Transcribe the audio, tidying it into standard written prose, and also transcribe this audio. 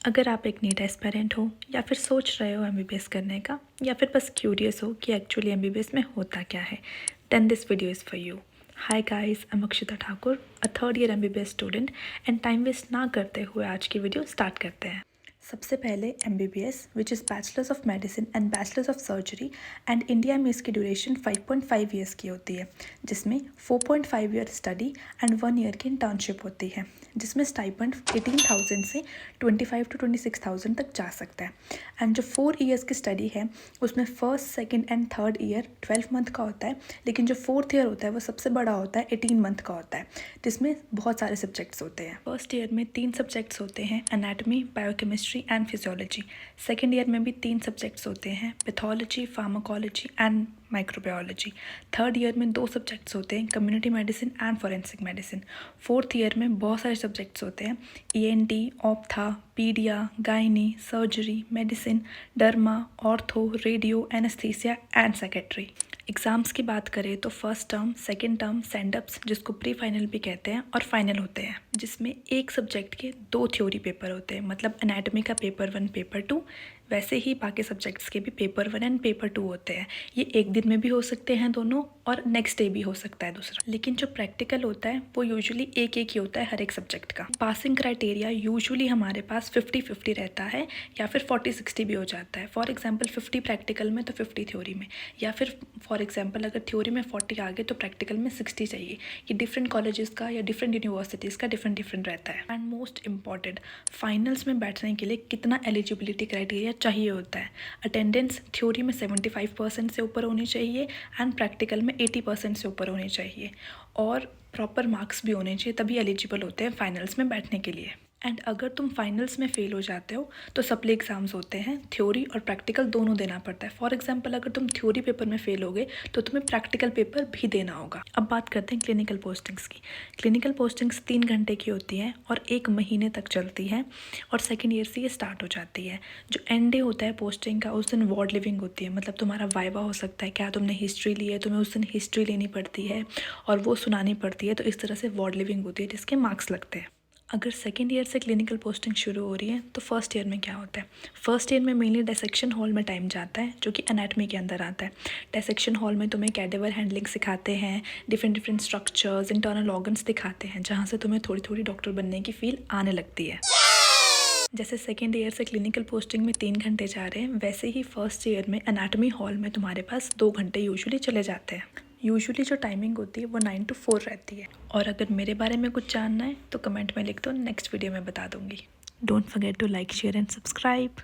अगर आप एक नीट एस्पिरेंट हो या फिर सोच रहे हो एमबीबीएस करने का या फिर बस क्यूरियस हो कि एक्चुअली एमबीबीएस में होता क्या है, then this video is for you. Hi guys, I am Akshita Thakur, a third year MBBS student, and time waste ना करते हुए आज की वीडियो स्टार्ट करते हैं। सबसे पहले MBBS which is bachelors of medicine and bachelors of surgery, and India में इसकी ड्यूरेशन 5.5 ईयर्स की होती है, जिसमें 4.5 ईयर स्टडी एंड 1 ईयर की इंटर्नशिप होती है, जिसमें स्टाइपेंड 18,000 से 25 to 26,000 तक जा सकता है। एंड जो 4 ईयर्स की स्टडी है उसमें first, second and third year 12 month का होता है, लेकिन जो फोर्थ ईयर होता है वो सबसे बड़ा होता है, 18 मंथ का होता है, जिसमें बहुत सारे सब्जेक्ट्स होते हैं। फर्स्ट ईयर में 3 सब्जेक्ट्स होते हैं, anatomy, biochemistry and physiology. Second year में भी 3 सब्जेक्ट्स होते हैं, pathology, pharmacology and microbiology. Third year में 2 सब्जेक्ट्स होते हैं, community medicine and forensic medicine. Fourth year में बहुत सारे सब्जेक्ट्स होते हैं, ENT, ophtha, paedia, gynae, surgery, medicine, derma, ortho, radio, anaesthesia and secretary. Exams की बात करें तो first term, second term, sendups जिसको प्री फाइनल भी कहते हैं, और फाइनल होते हैं, जिसमें एक सब्जेक्ट के 2 थ्योरी पेपर होते हैं। मतलब एनाटमी का पेपर 1, पेपर 2, वैसे ही बाकी सब्जेक्ट्स के भी पेपर 1 एंड पेपर 2 होते हैं। ये एक दिन में भी हो सकते हैं दोनों, और नेक्स्ट डे भी हो सकता है दूसरा। लेकिन जो प्रैक्टिकल होता है वो यूजुअली एक ही होता है हर एक सब्जेक्ट का। पासिंग क्राइटेरिया यूजुअली हमारे पास 50-50 रहता है, या फिर 40-60 भी हो जाता है। फॉर एग्जाम्पल 50 प्रैक्टिकल में तो 50 थ्योरी में, या फिर फॉर एग्जाम्पल अगर थ्योरी में 40 आ गए तो प्रैक्टिकल में 60 चाहिए। ये डिफरेंट कॉलेजेस का या डिफरेंट यूनिवर्सिटीज़ का डिफरेंट रहता है। एंड मोस्ट इंपॉर्टेंट, फाइनल्स में बैठने के लिए कितना एलिजिबिलिटी क्राइटेरिया चाहिए होता है। अटेंडेंस थ्योरी में 75% से ऊपर होनी चाहिए एंड प्रैक्टिकल में 80% से ऊपर होनी चाहिए, और प्रॉपर मार्क्स भी होने चाहिए, तभी एलिजिबल होते हैं फाइनल्स में बैठने के लिए। एंड अगर तुम फाइनल्स में फेल हो जाते हो तो सप्ली एग्ज़ाम्स होते हैं, थ्योरी और प्रैक्टिकल दोनों देना पड़ता है। फॉर एग्जांपल अगर तुम थ्योरी पेपर में फेल हो गए तो तुम्हें प्रैक्टिकल पेपर भी देना होगा। अब बात करते हैं क्लिनिकल पोस्टिंग्स की। क्लिनिकल पोस्टिंग्स 3 घंटे की होती हैं और 1 महीने तक चलती है, और सेकेंड ईयर से ये स्टार्ट हो जाती है। जो एंड डे होता है पोस्टिंग का, उस दिन वार्ड लिविंग होती है। मतलब तुम्हारा वाइवा हो सकता है, क्या तुमने हिस्ट्री ली है, तुम्हें उस दिन हिस्ट्री लेनी पड़ती है और वो सुनानी पड़ती है। तो इस तरह से वार्ड लिविंग होती है जिसके मार्क्स लगते हैं। अगर सेकेंड ईयर से क्लिनिकल पोस्टिंग शुरू हो रही है तो फर्स्ट ईयर में क्या होता है? फर्स्ट ईयर में मेनली डिसेक्शन हॉल में टाइम जाता है, जो कि एनाटमी के अंदर आता है। डिसेक्शन हॉल में तुम्हें कैडेवर हैंडलिंग सिखाते हैं, डिफरेंट स्ट्रक्चर्स, इंटरनल ऑर्गन्स दिखाते हैं, जहाँ से तुम्हें थोड़ी थोड़ी डॉक्टर बनने की फील आने लगती है। जैसे सेकेंड ईयर से क्लिनिकल पोस्टिंग में 3 घंटे जा रहे हैं, वैसे ही फर्स्ट ईयर में एनाटमी हॉल में तुम्हारे पास 2 घंटे यूजुअली चले जाते हैं। यूजुअली जो टाइमिंग होती है वो 9 to 4 रहती है। और अगर मेरे बारे में कुछ जानना है तो कमेंट में लिख दो, नेक्स्ट वीडियो में बता दूंगी। Don't forget to like, share and subscribe.